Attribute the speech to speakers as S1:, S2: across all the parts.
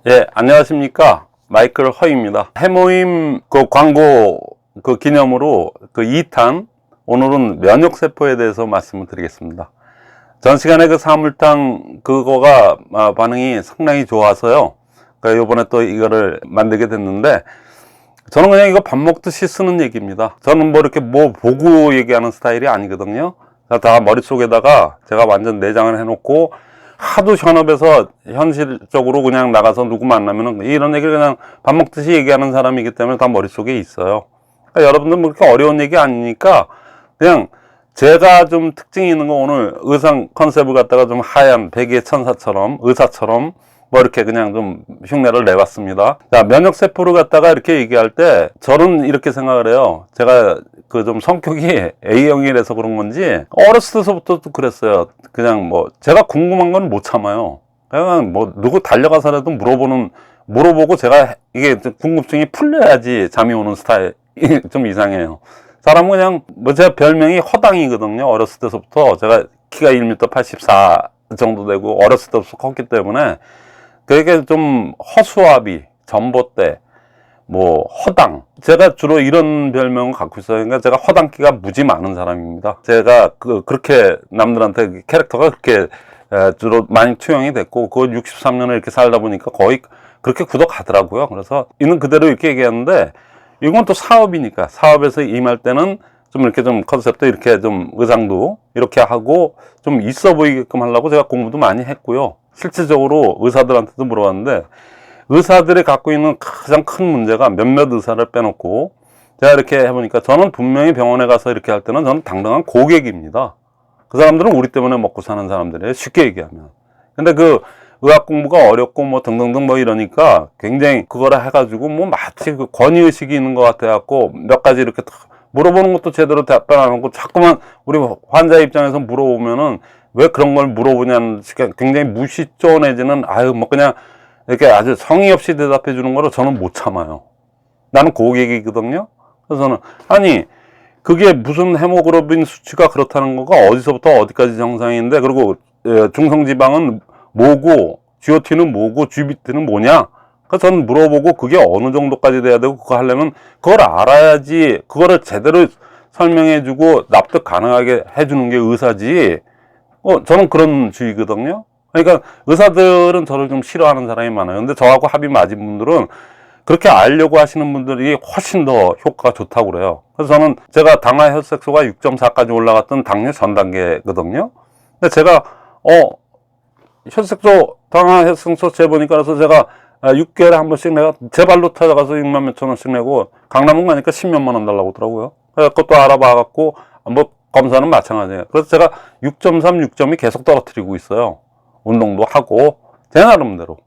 S1: 예, 안녕하십니까. 마이클 허입니다. 해모임 그 광고 그 기념으로 그 2탄, 오늘은 면역세포에 대해서 말씀을 드리겠습니다. 전 시간에 그 사물탕 그거가 반응이 상당히 좋아서요. 그러니까 요번에 또 이거를 만들게 됐는데, 저는 그냥 이거 밥 먹듯이 쓰는 얘기입니다. 저는 뭐 이렇게 뭐 보고 얘기하는 스타일이 아니거든요. 다 머릿속에다가 제가 완전 내장을 해놓고 하도 현업에서 현실적으로 그냥 나가서 누구 만나면은 이런 얘기를 그냥 밥 먹듯이 얘기하는 사람이기 때문에 다 머릿속에 있어요. 그러니까 여러분들 뭐 그렇게 어려운 얘기 아니니까 그냥 제가 좀 특징이 있는 거, 오늘 의상 컨셉을 갖다가 좀 하얀 베개 천사처럼, 의사처럼 뭐 이렇게 그냥 좀 흉내를 내봤습니다. 자, 면역세포를 갖다가 이렇게 얘기할 때 저는 이렇게 생각을 해요. 제가 그 좀 성격이 A형이라서 그런 건지 어렸을 때부터 그랬어요. 그냥 뭐 제가 궁금한 건 못 참아요. 그냥 뭐 누구 달려가서라도 물어보고 제가 이게 궁금증이 풀려야지 잠이 오는 스타일이 좀 이상해요. 사람은 그냥 뭐 제가 별명이 허당이거든요. 어렸을 때부터 제가 키가 1m 84 정도 되고 어렸을 때부터 컸기 때문에 그게 좀 허수아비, 전봇대, 뭐 허당, 제가 주로 이런 별명을 갖고 있어요. 그러니까 제가 허당기가 무지 많은 사람입니다. 제가 그렇게 남들한테 캐릭터가 그렇게 주로 많이 투영이 됐고, 그 63년을 이렇게 살다 보니까 거의 그렇게 굳어가더라고요. 그래서 있는 그대로 이렇게 얘기하는데, 이건 또 사업이니까, 사업에서 임할 때는 좀 이렇게 좀 컨셉도 이렇게 좀 의상도 이렇게 하고 좀 있어 보이게끔 하려고 제가 공부도 많이 했고요. 실질적으로 의사들한테도 물어봤는데, 의사들이 갖고 있는 가장 큰 문제가 몇몇 의사를 빼놓고, 제가 이렇게 해보니까 저는 분명히 병원에 가서 이렇게 할 때는 저는 당당한 고객입니다. 그 사람들은 우리 때문에 먹고 사는 사람들이에요. 쉽게 얘기하면. 근데 그 의학 공부가 어렵고 뭐 등등등 뭐 이러니까 굉장히 그거를 해가지고 뭐 마치 그 권위의식이 있는 것 같아갖고 몇 가지 이렇게 물어보는 것도 제대로 답변 안 하고 자꾸만 우리 환자 입장에서 물어보면은 왜 그런 걸 물어보냐는 굉장히 무시조 내지는 아유 뭐 그냥 이렇게 아주 성의 없이 대답해 주는 거를 저는 못 참아요. 나는 고객이거든요. 그래서 저는 아니 그게 무슨 헤모글로빈 수치가 그렇다는 거가 어디서부터 어디까지 정상인데, 그리고 중성지방은 뭐고 GOT는 뭐고 GBT는 뭐냐? 그래서 저는 물어보고 그게 어느 정도까지 돼야 되고 그거 하려면 그걸 알아야지 그거를 제대로 설명해 주고 납득 가능하게 해주는 게 의사지. 저는 그런 주의거든요. 그러니까 의사들은 저를 좀 싫어하는 사람이 많아요. 근데 저하고 합이 맞은 분들은 그렇게 알려고 하시는 분들이 훨씬 더 효과가 좋다고 그래요. 그래서 저는 제가 당화 혈색소가 6.4까지 올라갔던 당뇨 전 단계거든요. 근데 제가 혈색소 당화 혈색소 재보니까, 그래서 제가 6개월에 한 번씩 내가 제 발로 찾아가서 6만 몇천 원씩 내고 강남은 가니까 10몇만 원 달라고 하더라고요. 그래서 그것도 알아봐 갖고 뭐 검사는 마찬가지예요. 그래서 제가 6.3, 6점이 계속 떨어뜨리고 있어요. 운동도 하고 제 나름대로.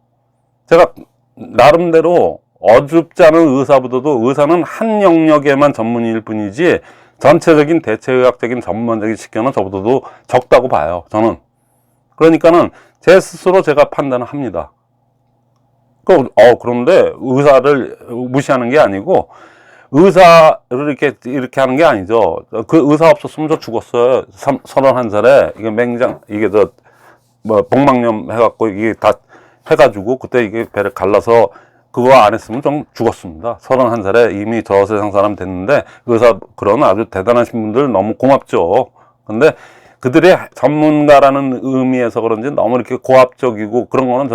S1: 제가 나름대로 어줍지 않은 의사보다도 의사는 한 영역에만 전문의일 뿐이지 전체적인 대체의학적인 전문적인 식견은 저보다도 적다고 봐요. 저는. 그러니까는 제 스스로 제가 판단을 합니다. 그런데 의사를 무시하는 게 아니고 의사를 이렇게 하는 게 아니죠. 그 의사 없었으면 저 죽었어요. 31살에 이게 이게 복막염 해갖고 이게 다 해가지고 그때 이게 배를 갈라서 그거 안 했으면 좀 죽었습니다. 31살에 이미 저 세상 사람 됐는데 의사 그런 아주 대단하신 분들 너무 고맙죠. 근데 그들의 전문가라는 의미에서 그런지 너무 이렇게 고압적이고 그런 거는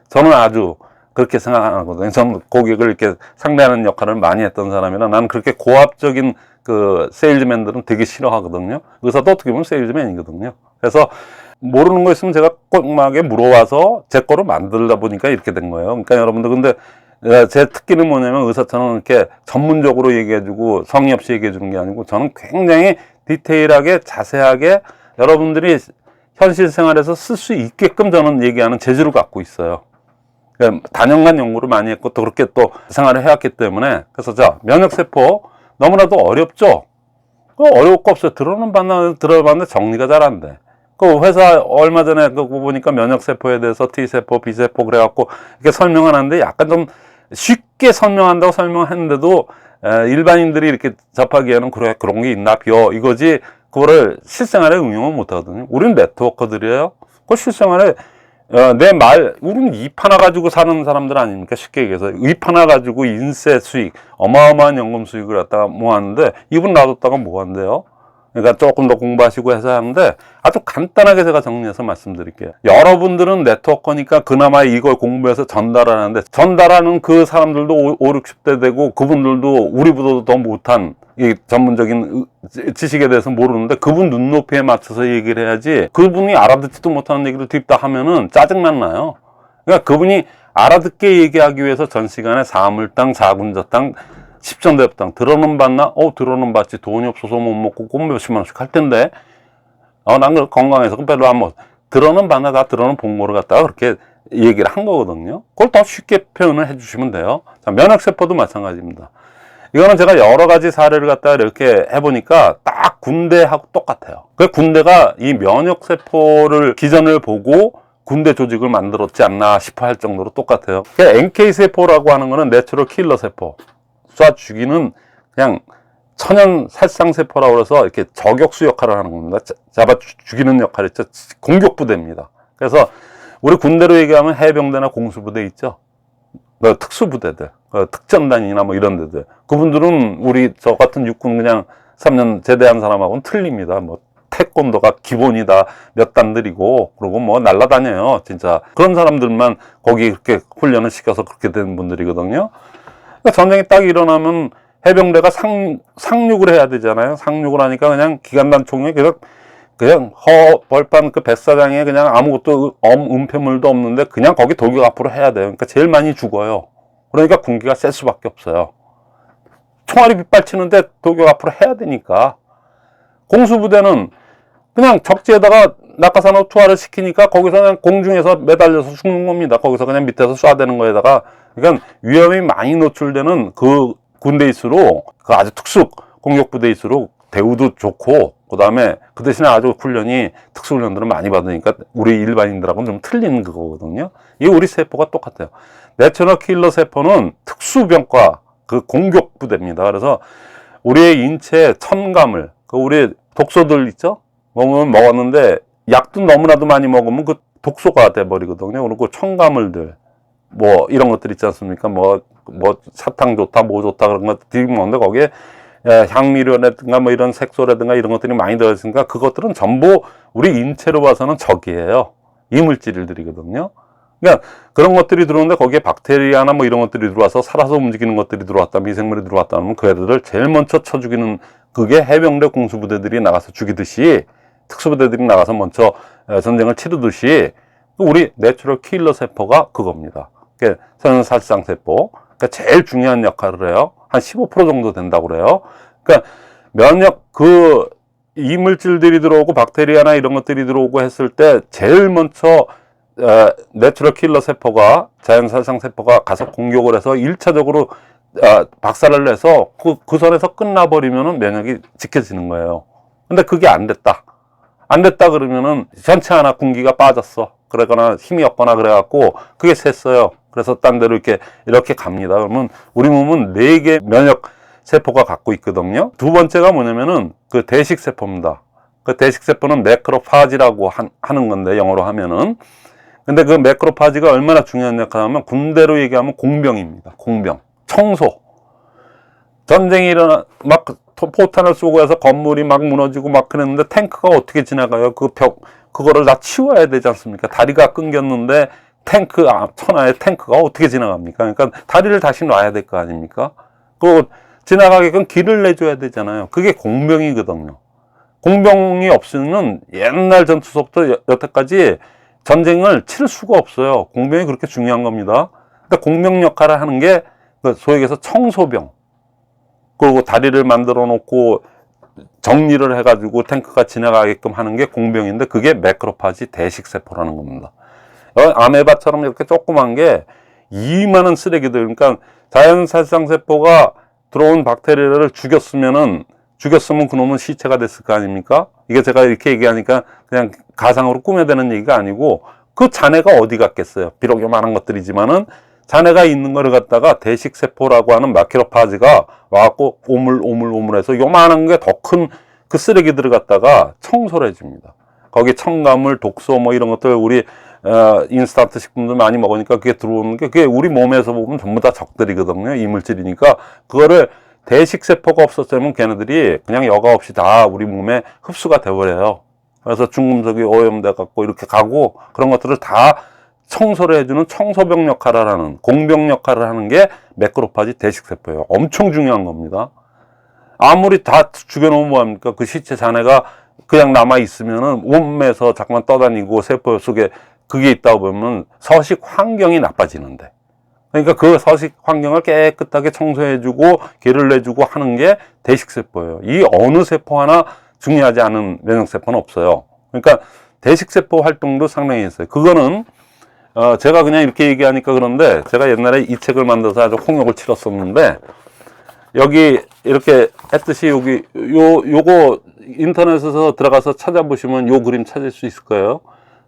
S1: 저는 아주 그렇게 생각 안 하거든요. 저는 고객을 이렇게 상대하는 역할을 많이 했던 사람이라 나는 그렇게 고압적인 그 세일즈맨들은 되게 싫어하거든요. 의사도 어떻게 보면 세일즈맨이거든요. 그래서 모르는 거 있으면 제가 꼼꼼하게 물어와서 제 거로 만들다 보니까 이렇게 된 거예요. 그러니까 여러분들, 근데 제 특기는 뭐냐면 의사처럼 이렇게 전문적으로 얘기해주고 성의 없이 얘기해주는 게 아니고 저는 굉장히 디테일하게 자세하게 여러분들이 현실 생활에서 쓸 수 있게끔 저는 얘기하는 재주를 갖고 있어요. 그러니까 다년간 연구를 많이 했고 또 그렇게 또 생활을 해왔기 때문에. 그래서 자, 면역세포 너무나도 어렵죠. 어려울 거 없어요. 들어봤는데 정리가 잘 안 돼. 그 회사 얼마 전에 그거 보니까 면역세포에 대해서 T세포, B세포 그래갖고 이렇게 설명하는데 약간 좀 쉽게 설명한다고 설명했는데도 일반인들이 이렇게 접하기에는 그래 그런 게 있나 벼 이거지 그거를 실생활에 응용을 못 하거든요. 우리는 네트워커들이에요. 그 실생활에 우리는 잎 하나 가지고 사는 사람들 아닙니까? 쉽게 얘기해서. 잎 하나 가지고 인세 수익, 어마어마한 연금 수익을 갖다가 모았는데, 이분 놔뒀다가 뭐 한대요? 그러니까 조금 더 공부하시고 해서 하는데, 아주 간단하게 제가 정리해서 말씀드릴게요. 여러분들은 네트워커니까 그나마 이걸 공부해서 전달하는데, 전달하는 그 사람들도 5, 60대 되고, 그분들도 우리보다도 더 못한 이 전문적인 지식에 대해서 모르는데, 그분 눈높이에 맞춰서 얘기를 해야지, 그분이 알아듣지도 못하는 얘기를 뒷다 하면은 짜증만 나요. 그러니까 그분이 알아듣게 얘기하기 위해서 전 시간에 사물땅, 자군자땅, 10전대업당 들어는 봤나? 들어는 봤지. 돈이 없어서 못 먹고 꼭 몇십만 원씩 할 텐데. 난 건강해서 별로 안 먹어. 들어는 봤나? 다 들어는 본 거를 갖다가 그렇게 얘기를 한 거거든요. 그걸 더 쉽게 표현을 해주시면 돼요. 자, 면역세포도 마찬가지입니다. 이거는 제가 여러 가지 사례를 갖다가 이렇게 해보니까 딱 군대하고 똑같아요. 그 군대가 이 면역세포를 기전을 보고 군대 조직을 만들었지 않나 싶어 할 정도로 똑같아요. NK세포라고 하는 거는 내추럴 킬러 세포. 쏴 죽이는 그냥 천연 살상세포라고 해서 이렇게 저격수 역할을 하는 겁니다. 잡아 죽이는 역할이 있죠. 공격부대입니다. 그래서 우리 군대로 얘기하면 해병대나 공수부대 있죠. 특수부대들, 특전단이나 뭐 이런 데들. 그분들은 우리 저 같은 육군 그냥 3년 제대한 사람하고는 틀립니다. 뭐 태권도가 기본이다 몇 단들이고, 그리고 뭐 날라다녀요. 진짜 그런 사람들만 거기 그렇게 훈련을 시켜서 그렇게 된 분들이거든요. 그러니까 전쟁이 딱 일어나면 해병대가 상륙을 해야 되잖아요. 상륙을 하니까 그냥 기관단총에 그냥 벌판 그 뱃사장에 그냥 아무것도 은폐물도 없는데 그냥 거기 돌격 앞으로 해야 돼요. 그러니까 제일 많이 죽어요. 그러니까 군기가 셀 수밖에 없어요. 총알이 빗발치는데 돌격 앞으로 해야 되니까. 공수부대는 그냥 적지에다가 낙하산으로 투하를 시키니까 거기서 그냥 공중에서 매달려서 죽는 겁니다. 거기서 그냥 밑에서 쏴대는 거에다가. 그러니까 위험이 많이 노출되는 그 군대일수록, 그 아주 특수 공격부대일수록 대우도 좋고, 그 다음에 그 대신에 아주 훈련이, 특수훈련들은 많이 받으니까 우리 일반인들하고는 좀 틀린 그거거든요. 이게 우리 세포가 똑같아요. 내추럴 킬러 세포는 특수병과 그 공격부대입니다. 그래서 우리의 인체에 첨가물, 우리 독소들 있죠? 먹었는데 약도 너무나도 많이 먹으면 그 독소가 돼버리거든요. 그리고 첨가물들, 뭐 이런 것들 있지 않습니까? 뭐 사탕 좋다, 뭐 좋다 그런 것들이 먹는데 거기에 향미료라든가 뭐 이런 색소라든가 이런 것들이 많이 들어있으니까 그것들은 전부 우리 인체로 봐서는 적이에요. 이물질들이거든요. 그러니까 그런 것들이 들어오는데 거기에 박테리아나 뭐 이런 것들이 들어와서 살아서 움직이는 것들이 들어왔다, 미생물이 들어왔다 하면 그 애들을 제일 먼저 쳐 죽이는, 그게 해병대 공수부대들이 나가서 죽이듯이, 특수부대들이 나가서 먼저 전쟁을 치르듯이 우리 내추럴 킬러 세포가 그겁니다. 천연살상세포. 그러니까 제일 중요한 역할을 해요. 한 15% 정도 된다고 그래요. 그러니까 면역, 이물질들이 들어오고 박테리아나 이런 것들이 들어오고 했을 때 제일 먼저 내추럴 킬러 세포가, 자연살상세포가 가서 공격을 해서 1차적으로 박살을 내서 그 선에서 끝나버리면은 면역이 지켜지는 거예요. 근데 그게 안 됐다 그러면은 전체 하나 군기가 빠졌어. 그러거나 힘이 없거나 그래갖고 그게 샜어요. 그래서 딴 데로 이렇게 갑니다. 그러면 우리 몸은 4개 면역 세포가 갖고 있거든요. 두 번째가 뭐냐면은 그 대식세포입니다. 그 대식세포는 매크로파지라고 하는 건데, 영어로 하면은. 근데 그 매크로파지가 얼마나 중요한 역할을 하면, 군대로 얘기하면 공병입니다. 공병. 청소. 전쟁이 일어나, 막 포탄을 쏘고 해서 건물이 막 무너지고 막 그랬는데 탱크가 어떻게 지나가요? 그거를 다 치워야 되지 않습니까? 다리가 끊겼는데 천하의 탱크가 어떻게 지나갑니까? 그러니까 다리를 다시 놔야 될 거 아닙니까? 그 지나가게끔 길을 내줘야 되잖아요. 그게 공병이거든요. 공병이 없으면 옛날 전투서부터 여태까지 전쟁을 칠 수가 없어요. 공병이 그렇게 중요한 겁니다. 그러니까 공병 역할을 하는 게 소위 얘기해서 청소병. 그리고 다리를 만들어 놓고 정리를 해가지고 탱크가 지나가게끔 하는 게 공병인데, 그게 매크로파지 대식세포라는 겁니다. 아메바처럼 이렇게 조그만 게 이만한 쓰레기들, 그러니까 자연살상세포가 들어온 박테리아를 죽였으면 그놈은 시체가 됐을 거 아닙니까? 이게 제가 이렇게 얘기하니까 그냥 가상으로 꾸며대는 얘기가 아니고, 그 잔해가 어디 갔겠어요? 비록 요만한 것들이지만은 잔해가 있는 거를 갖다가 대식세포라고 하는 마크로파지가 와갖고 오물오물해서 요만한 게 더 큰 그 쓰레기들을 갖다가 청소를 해줍니다. 거기 첨가물, 독소 뭐 이런 것들 우리 인스턴트 식품도 많이 먹으니까 그게 들어오는 게 그게 우리 몸에서 보면 전부 다 적들이거든요. 이물질이니까 그거를 대식세포가 없었으면 걔네들이 그냥 여과 없이 다 우리 몸에 흡수가 돼버려요. 그래서 중금속이 오염돼 갖고 이렇게 가고 그런 것들을 다 청소를 해주는 청소병 역할을 하는 공병 역할을 하는 게 매크로파지 대식세포예요. 엄청 중요한 겁니다. 아무리 다 죽여놓으면 뭐합니까? 그 시체 잔해가 그냥 남아있으면은 몸에서 자꾸만 떠다니고 세포 속에 그게 있다 보면 서식 환경이 나빠지는데. 그러니까 그 서식 환경을 깨끗하게 청소해주고 개를 내주고 하는 게 대식세포예요. 이 어느 세포 하나 중요하지 않은 면역세포는 없어요. 그러니까 대식세포 활동도 상당히 있어요. 그거는 제가 그냥 이렇게 얘기하니까 그런데 제가 옛날에 이 책을 만들어서 아주 홍역을 치렀었는데 여기 이렇게 했듯이 여기 요거 인터넷에서 들어가서 찾아보시면 요 그림 찾을 수 있을 거예요.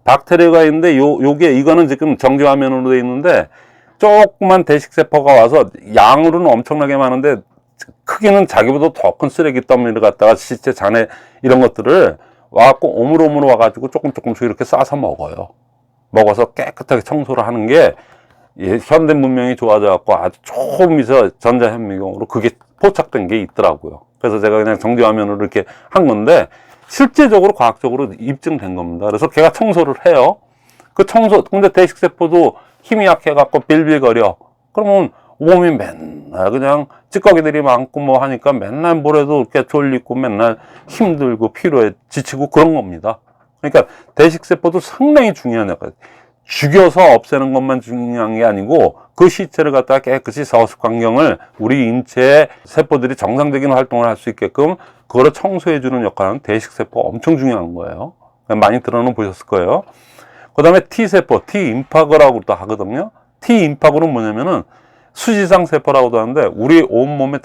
S1: 박테리아가 있는데 요게 이거는 지금 정지 화면으로 돼 있는데 조그만 대식세포가 와서 양으로는 엄청나게 많은데 크기는 자기보다 더 큰 쓰레기 더미를 갖다가 시체 잔해 이런 것들을 와갖고 오물오물 와가지고 조금씩 이렇게 싸서 먹어요. 먹어서 깨끗하게 청소를 하는 게 현대 문명이 좋아져 갖고 아주 조금이서 전자현미경으로 그게 포착된 게 있더라고요. 그래서 제가 그냥 정지 화면으로 이렇게 한 건데 실제적으로 과학적으로 입증된 겁니다. 그래서 걔가 청소를 해요. 그 청소 근데 대식세포도 힘이 약해 갖고 빌빌거려. 그러면 몸이 맨날 그냥 찌꺼기들이 많고 뭐 하니까 맨날 뭐래도 이렇게 졸리고 맨날 힘들고 피로해 지치고 그런 겁니다. 그러니까 대식세포도 상당히 중요한 역할. 죽여서 없애는 것만 중요한 게 아니고 그 시체를 갖다가 깨끗이 서식 환경을 우리 인체의 세포들이 정상적인 활동을 할 수 있게끔 그거를 청소해 주는 역할은 대식세포가 엄청 중요한 거예요. 많이 들어는 보셨을 거예요. 그 다음에 T세포, T임파거라고도 하거든요. T임파거는 뭐냐면은 수지상 세포라고도 하는데 우리 온몸의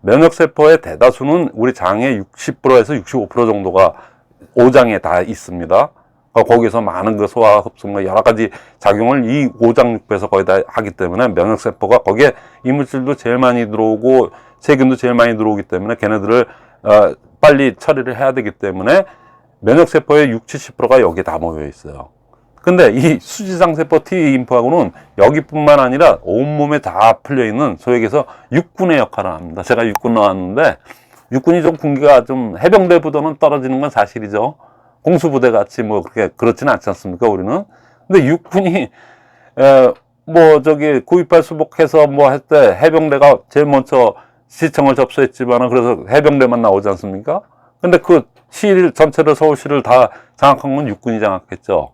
S1: 면역세포의 대다수는 우리 장의 60%에서 65% 정도가 오장에 다 있습니다. 거기서 많은 그 소화, 흡수나 여러 가지 작용을 이 오장육부에서 거의 다 하기 때문에 면역세포가 거기에 이물질도 제일 많이 들어오고 세균도 제일 많이 들어오기 때문에 걔네들을 빨리 처리를 해야 되기 때문에 면역세포의 60, 70%가 여기에 다 모여 있어요. 근데 이 수지상세포 T임파고는 여기뿐만 아니라 온몸에 다 풀려있는 소위 얘기해서 육군의 역할을 합니다. 제가 육군 나왔는데 육군이 좀 군기가 좀 해병대보다는 떨어지는 건 사실이죠. 공수부대 같이 뭐 그렇지는 않지 않습니까, 우리는? 근데 육군이, 뭐 저기 9.28 수복해서 뭐 할 때 해병대가 제일 먼저 시청을 접수했지만은 그래서 해병대만 나오지 않습니까? 근데 그 시 전체를 서울시를 다 장악한 건 육군이 장악했죠.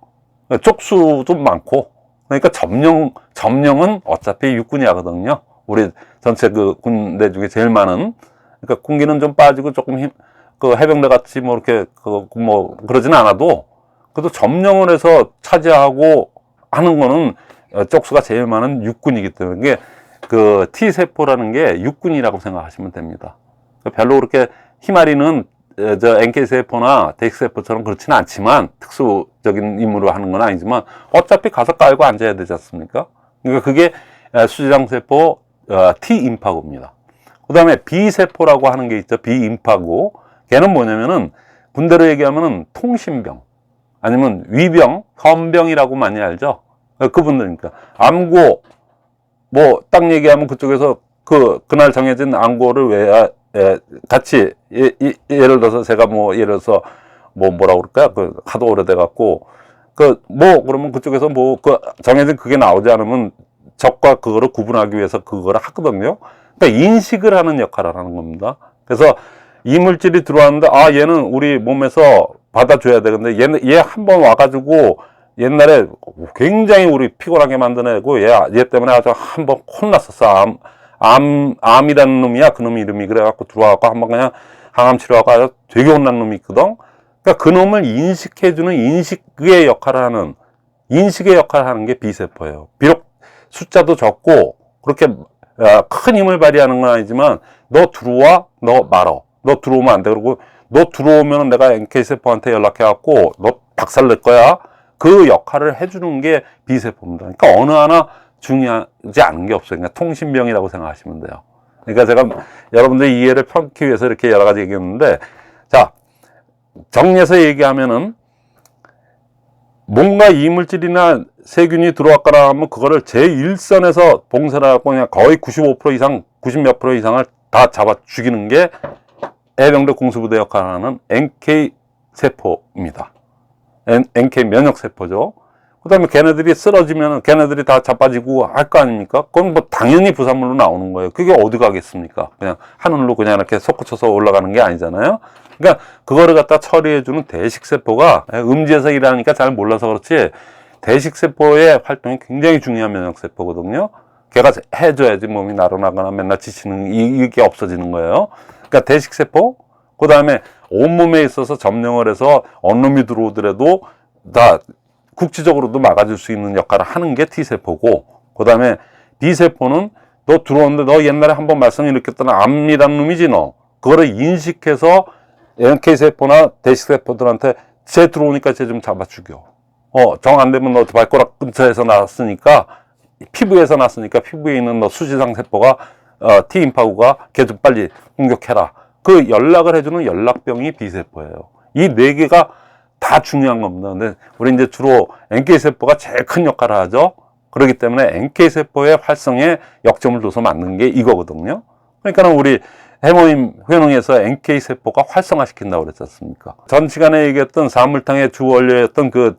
S1: 쪽수도 많고, 그러니까 점령은 어차피 육군이 하거든요. 우리 전체 그 군대 중에 제일 많은. 그러니까 군기는 좀 빠지고 조금 그 해병대 같이 뭐 이렇게 뭐 그러지는 않아도 그래도 점령을 해서 차지하고 하는 거는 쪽수가 제일 많은 육군이기 때문에 이게 그 T세포라는 게 육군이라고 생각하시면 됩니다. 별로 그렇게 희마리는 저 NK세포나 대식세포처럼 그렇지는 않지만 특수적인 임무를 하는 건 아니지만 어차피 가서 깔고 앉아야 되지 않습니까? 그러니까 그게 수지상세포 T임파고입니다. 그 다음에 B세포라고 하는 게 있죠. B임파고. 걔는 뭐냐면은 군대로 얘기하면은 통신병 아니면 위병, 헌병이라고 많이 알죠. 그분들이니까 암고 뭐 딱 얘기하면 그쪽에서 그날 정해진 암고를 왜 같이 예를 들어서 제가 뭐 예를 들어서 뭐라고 그럴까요? 그 하도 오래돼 갖고 그러면 그쪽에서 뭐 정해진 그게 나오지 않으면 적과 그거를 구분하기 위해서 그거를 하거든요. 그러니까 인식을 하는 역할을 하는 겁니다. 그래서 이물질이 들어왔는데 얘는 우리 몸에서 받아줘야 되는데 얘 한 번 와가지고 옛날에 굉장히 우리 피곤하게 만드내고 얘 때문에 아주 한 번 혼났었어. 암이라는 놈이야. 그 놈 이름이 그래갖고 들어와갖고 한번 그냥 항암 치료하고 아주 되게 혼난 놈이 있거든. 그러니까 그 놈을 인식해주는 인식의 역할을 하는 게 B세포예요. 비록 숫자도 적고 그렇게 큰 힘을 발휘하는 건 아니지만 너 들어와, 너 말어. 너 들어오면 안 돼. 그리고 너 들어오면 내가 NK세포한테 연락해갖고 너 박살낼 거야. 그 역할을 해주는 게 B세포입니다. 그러니까 어느 하나 중요하지 않은 게 없어요. 그러니까 통신병이라고 생각하시면 돼요. 그러니까 제가 여러분들 이해를 펴기 위해서 이렇게 여러 가지 얘기했는데, 자, 정리해서 얘기하면은 뭔가 이물질이나 세균이 들어왔거나 하면 그거를 제1선에서 봉쇄를 하고 그냥 거의 95% 이상, 90몇 % 이상을 다 잡아 죽이는 게 애병대 공수부대 역할을 하는 NK 세포입니다. NK 면역 세포죠. 그 다음에 걔네들이 쓰러지면 걔네들이 다 자빠지고 할 거 아닙니까? 그건 뭐 당연히 부산물로 나오는 거예요. 그게 어디 가겠습니까? 그냥 하늘로 그냥 이렇게 솟구쳐서 올라가는 게 아니잖아요. 그러니까 그거를 갖다 처리해주는 대식세포가 음지에서 일하니까 잘 몰라서 그렇지 대식세포의 활동이 굉장히 중요한 면역세포거든요. 걔가 해줘야지 몸이 나른하거나 맨날 지치는 이게 없어지는 거예요. 그러니까 대식세포, 그 다음에 온몸에 있어서 점령을 해서 언놈이 들어오더라도 다 국지적으로도 막아줄 수 있는 역할을 하는 게 T세포고, 그 다음에 B세포는 너 들어오는데 너 옛날에 한번 말썽 일으켰던 암이란 놈이지 너. 그거를 인식해서 NK세포나 대식세포들한테 쟤 들어오니까 쟤 좀 잡아 죽여. 정 안 되면 너 발가락 근처에서 났으니까, 피부에서 났으니까 피부에 있는 너 수지상 세포가, T인파구가 걔 좀 빨리 공격해라. 그 연락을 해주는 연락병이 B세포예요. 이 네 개가 다 중요한 겁니다. 근데 우리 이제 주로 NK세포가 제일 큰 역할을 하죠. 그렇기 때문에 NK세포의 활성에 역점을 둬서 맞는 게 이거거든요. 그러니까 우리 해모임 효능에서 NK세포가 활성화시킨다고 그랬지 않습니까? 전 시간에 얘기했던 사물탕의 주 원료였던 그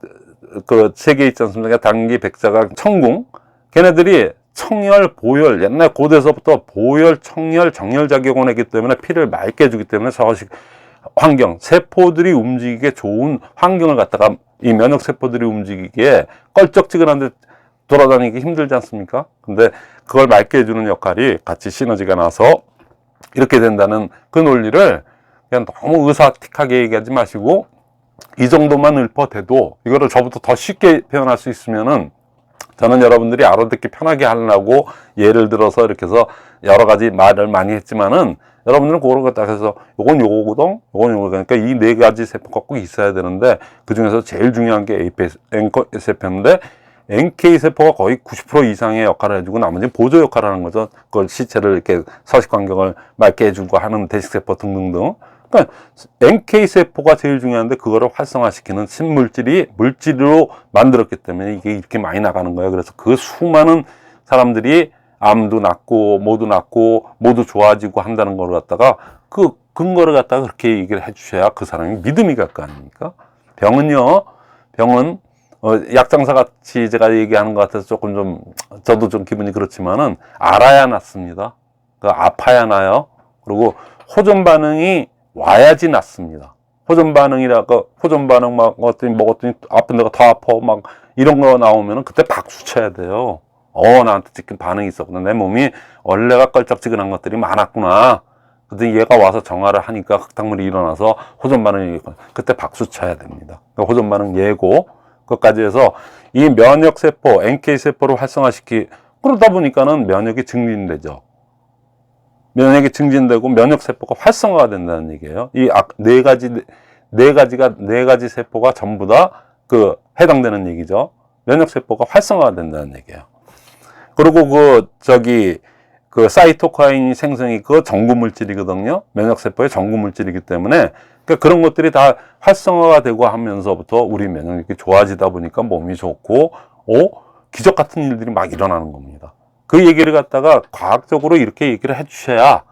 S1: 세 개 있지 않습니까? 당기, 백자각, 청궁. 걔네들이 청열, 보열, 옛날 고대에서부터 보열, 청열, 정열 작용을 했기 때문에 피를 맑게 해주기 때문에 저식 환경, 세포들이 움직이기에 좋은 환경을 갖다가 이 면역세포들이 움직이기에 껄쩍지근한데 돌아다니기 힘들지 않습니까? 근데 그걸 맑게 해주는 역할이 같이 시너지가 나서 이렇게 된다는 그 논리를 그냥 너무 의사틱하게 얘기하지 마시고 이 정도만 읊어대도 이거를 저부터 더 쉽게 표현할 수 있으면은 저는 여러분들이 알아듣기 편하게 하려고 예를 들어서 이렇게 해서 여러 가지 말을 많이 했지만은 여러분들은 그걸 갖다 해서 요건 요거거든, 요건 요거. 그러니까 이 네 가지 세포가 꼭 있어야 되는데 그 중에서 제일 중요한 게 NK세포인데 NK세포가 거의 90% 이상의 역할을 해주고 나머지는 보조 역할을 하는 거죠. 그걸 시체를 이렇게 서식 환경을 맑게 해주고 하는 대식세포 등등등. 그러니까 NK세포가 제일 중요한데 그거를 활성화시키는 신물질이 물질로 만들었기 때문에 이게 이렇게 많이 나가는 거예요. 그래서 그 수많은 사람들이 암도 낫고 모두 낫고 모두 좋아지고 한다는 걸 갖다가 그 근거를 갖다가 그렇게 얘기를 해주셔야 그 사람이 믿음이 갈 거 아닙니까? 병은 약장사 같이 제가 얘기하는 것 같아서 조금 좀 저도 좀 기분이 그렇지만은 알아야 낫습니다. 그 아파야 나요. 그리고 호전 반응이 와야지 낫습니다. 호전 반응이라고 호전 반응 막 먹었더니 아픈 데가 더 아파 막 이런 거 나오면은 그때 박수 쳐야 돼요. 나한테 지금 반응이 있었구나. 내 몸이 원래가 껄쩍지근한 것들이 많았구나. 근데 얘가 와서 정화를 하니까 흑탕물이 일어나서 호전 반응이 그때 박수 쳐야 됩니다. 그러니까 호전 반응 예고 그것까지 해서 이 면역세포, NK세포를 그러다 보니까는 면역이 증진되죠. 면역이 증진되고 면역세포가 활성화가 된다는 얘기예요. 이 네 가지 세포가 전부 다 해당되는 얘기죠. 면역세포가 활성화가 된다는 얘기예요. 그리고 사이토카인 생성이 전구물질이거든요. 면역세포의 전구물질이기 때문에 그런 것들이 다 활성화가 되고 하면서부터 우리 면역력이 좋아지다 보니까 몸이 좋고, 기적 같은 일들이 막 일어나는 겁니다. 그 얘기를 갖다가 과학적으로 이렇게 얘기를 해주셔야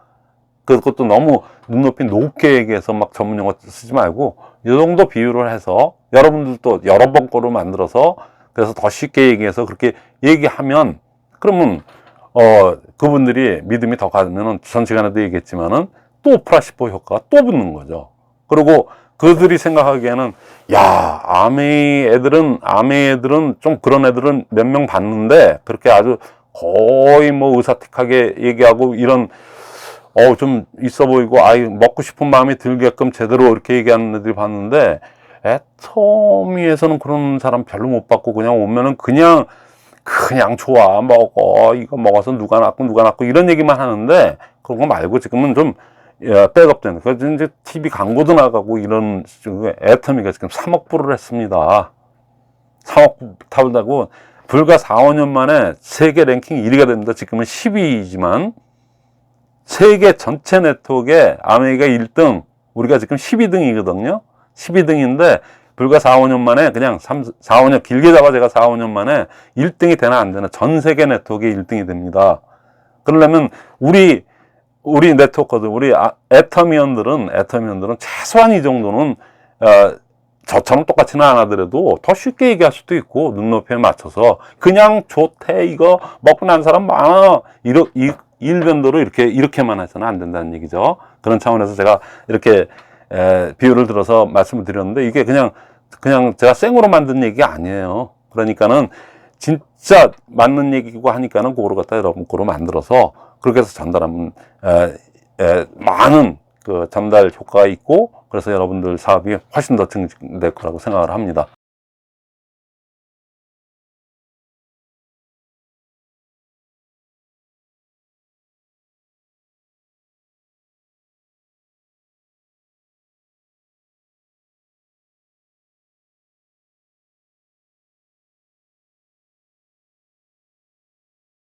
S1: 그것도 너무 눈높이 높게 얘기해서 막 전문 용어 쓰지 말고 이 정도 비유를 해서 여러분들도 여러 번 거로 만들어서 그래서 더 쉽게 얘기해서 그렇게 얘기하면 그러면 그분들이 믿음이 더 가면은 전 시간에도 얘기했지만은 또 플라시보 효과가 또 붙는 거죠. 그리고 그들이 생각하기에는 아메이 애들은 좀 그런 애들은 몇 명 봤는데 그렇게 아주 거의 뭐 의사틱하게 얘기하고 이런 좀 있어 보이고 먹고 싶은 마음이 들게끔 제대로 이렇게 얘기하는 애들이 봤는데 애터미에서는 그런 사람 별로 못 봤고 그냥 오면은 그냥 좋아 먹어 이거 먹어서 누가 낫고 이런 얘기만 하는데 그런 거 말고 지금은 좀 백업되는 그래서 이제 TV 광고도 나가고 이런 애터미가 지금 3억 불을 했습니다. 3억 타고 불과 4, 5년 만에 세계 랭킹 1위가 됩니다. 지금은 10위이지만 세계 전체 네트워크에 아메이가 1등, 우리가 지금 12등이거든요. 12등인데 불과 4, 5년 만에 그냥 4, 5년 길게 잡아 제가 4, 5년 만에 1등이 되나 안 되나 전 세계 네트워크에 1등이 됩니다. 그러려면 우리 네트워커들, 우리 애터미언들은 최소한 이 정도는 저처럼 똑같이는 안 하더라도 더 쉽게 얘기할 수도 있고 눈높이에 맞춰서 그냥 좋대 이거 먹고 난 사람 많아 일변도로 이렇게만 해서는 안 된다는 얘기죠. 그런 차원에서 제가 이렇게 비유를 들어서 말씀을 드렸는데 이게 그냥 제가 생으로 만든 얘기가 아니에요. 그러니까는 진짜 맞는 얘기고 하니까는 그거를 갖다 여러분 거로 만들어서 그렇게 해서 전달하면 많은 그 전달 효과가 있고 그래서 여러분들 사업이 훨씬 더 증진될 거라고 생각을 합니다.